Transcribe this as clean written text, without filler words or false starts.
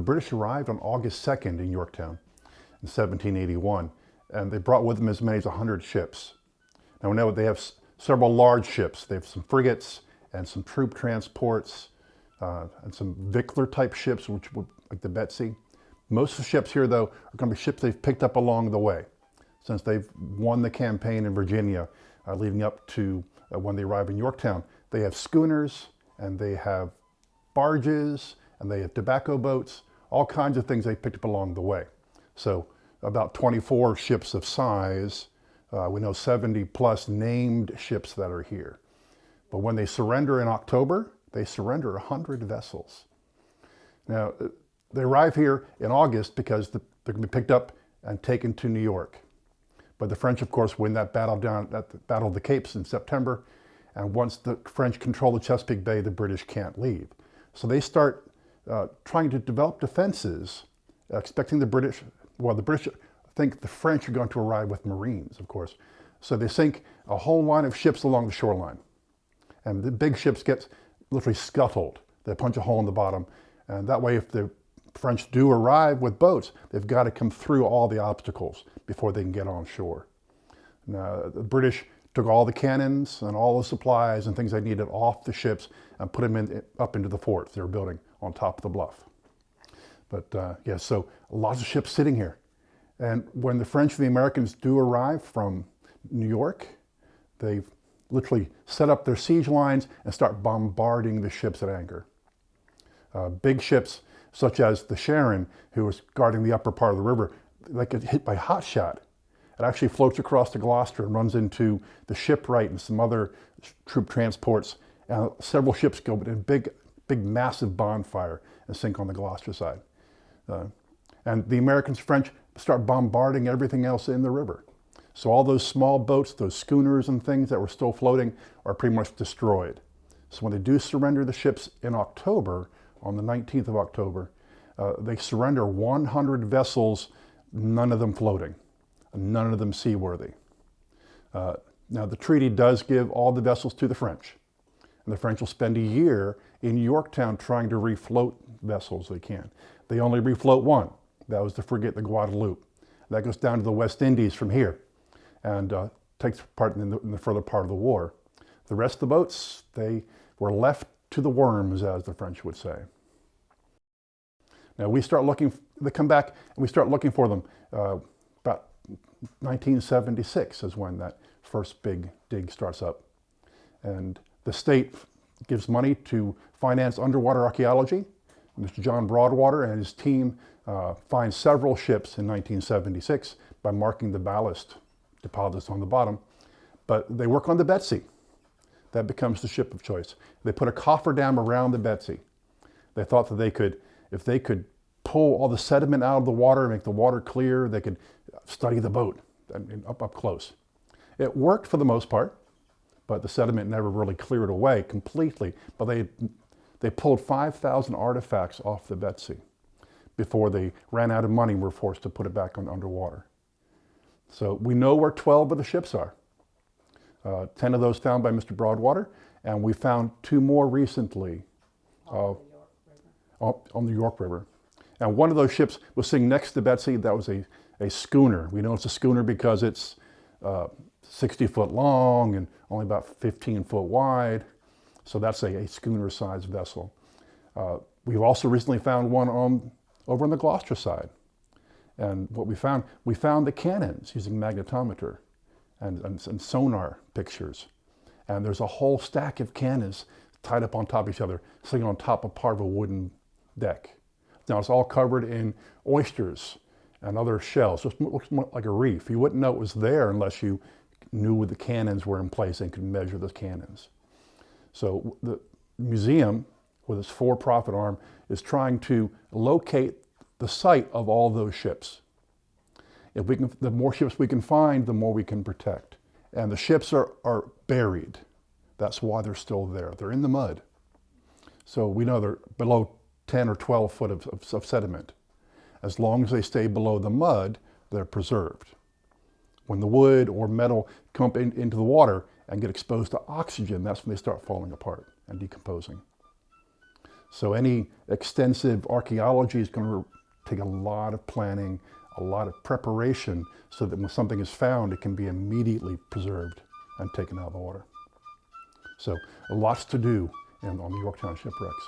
British arrived on August 2nd in Yorktown in 1781, and they brought with them as many as 100 ships. Now we know they have several large ships. They have some frigates and some troop transports and some Vickler-type ships, which were like the Betsy. Most of the ships here, though, are going to be ships they've picked up along the way, since they've won the campaign in Virginia leading up to when they arrive in Yorktown. They have schooners, and they have barges, and they have tobacco boats, all kinds of things they picked up along the way. So about 24 ships of size. We know 70 plus named ships that are here. But when they surrender in October, they surrender 100 vessels. Now, they arrive here in August because they're going to be picked up and taken to New York. But the French, of course, win that battle down at the Battle of the Capes in September. And once the French control the Chesapeake Bay, the British can't leave. So they start trying to develop defenses, expecting the British think the French are going to arrive with Marines, of course. So they sink a whole line of ships along the shoreline. And the big ships get literally scuttled. They punch a hole in the bottom. And that way, if the French do arrive with boats, they've got to come through all the obstacles before they can get on shore. Now, the British took all the cannons and all the supplies and things they needed off the ships and put them up into the forts they were building on top of the bluff. But yeah, so lots of ships sitting here. And when the French and the Americans do arrive from New York, they've literally set up their siege lines and start bombarding the ships at anchor. Big ships, such as the Sharon, who was guarding the upper part of the river, they get hit by hot shot. It actually floats across to Gloucester and runs into the shipwright and some other troop transports. And several ships go in a big, massive bonfire and sink on the Gloucester side. And the Americans, French, start bombarding everything else in the river. So all those small boats, those schooners and things that were still floating are pretty much destroyed. So when they do surrender the ships in October, on the 19th of October, they surrender 100 vessels, none of them floating, none of them seaworthy. Now the treaty does give all the vessels to the French, and the French will spend a year in Yorktown trying to refloat vessels they can. They only refloat one. That was the frigate, the Guadeloupe. That goes down to the West Indies from here and takes part in the further part of the war. The rest of the boats, they were left to the worms, as the French would say. Now they come back and we start looking for them. About 1976 is when that first big dig starts up. And the state gives money to finance underwater archaeology. Mr. John Broadwater and his team find several ships in 1976 by marking the ballast deposits on the bottom. But they work on the Betsy. That becomes the ship of choice. They put a cofferdam around the Betsy. They thought that if they could pull all the sediment out of the water, make the water clear, they could study the boat up close. It worked for the most part, but the sediment never really cleared away completely. But they pulled 5,000 artifacts off the Betsy before they ran out of money and were forced to put it back underwater. So we know where 12 of the ships are. 10 of those found by Mr. Broadwater, and we found 2 more recently on the York River. And one of those ships was sitting next to Betsy. That was a schooner. We know it's a schooner because it's 60 foot long and only about 15 foot wide. So that's a schooner-sized vessel. We've also recently found one over on the Gloucester side. And what we found the cannons using magnetometer and sonar pictures. And there's a whole stack of cannons tied up on top of each other, sitting on top of part of a wooden deck. Now it's all covered in oysters and other shells. So it looks more like a reef. You wouldn't know it was there unless you knew the cannons were in place and could measure those cannons. So the museum, with its for-profit arm, is trying to locate the site of all those ships. The more ships we can find, the more we can protect. And the ships are buried. That's why they're still there. They're in the mud. So we know they're below 10 or 12 foot of sediment. As long as they stay below the mud, they're preserved. When the wood or metal come up into the water and get exposed to oxygen, that's when they start falling apart and decomposing. So any extensive archaeology is going to take a lot of planning, a lot of preparation, so that when something is found, it can be immediately preserved and taken out of the water. So lots to do on the Yorktown shipwrecks.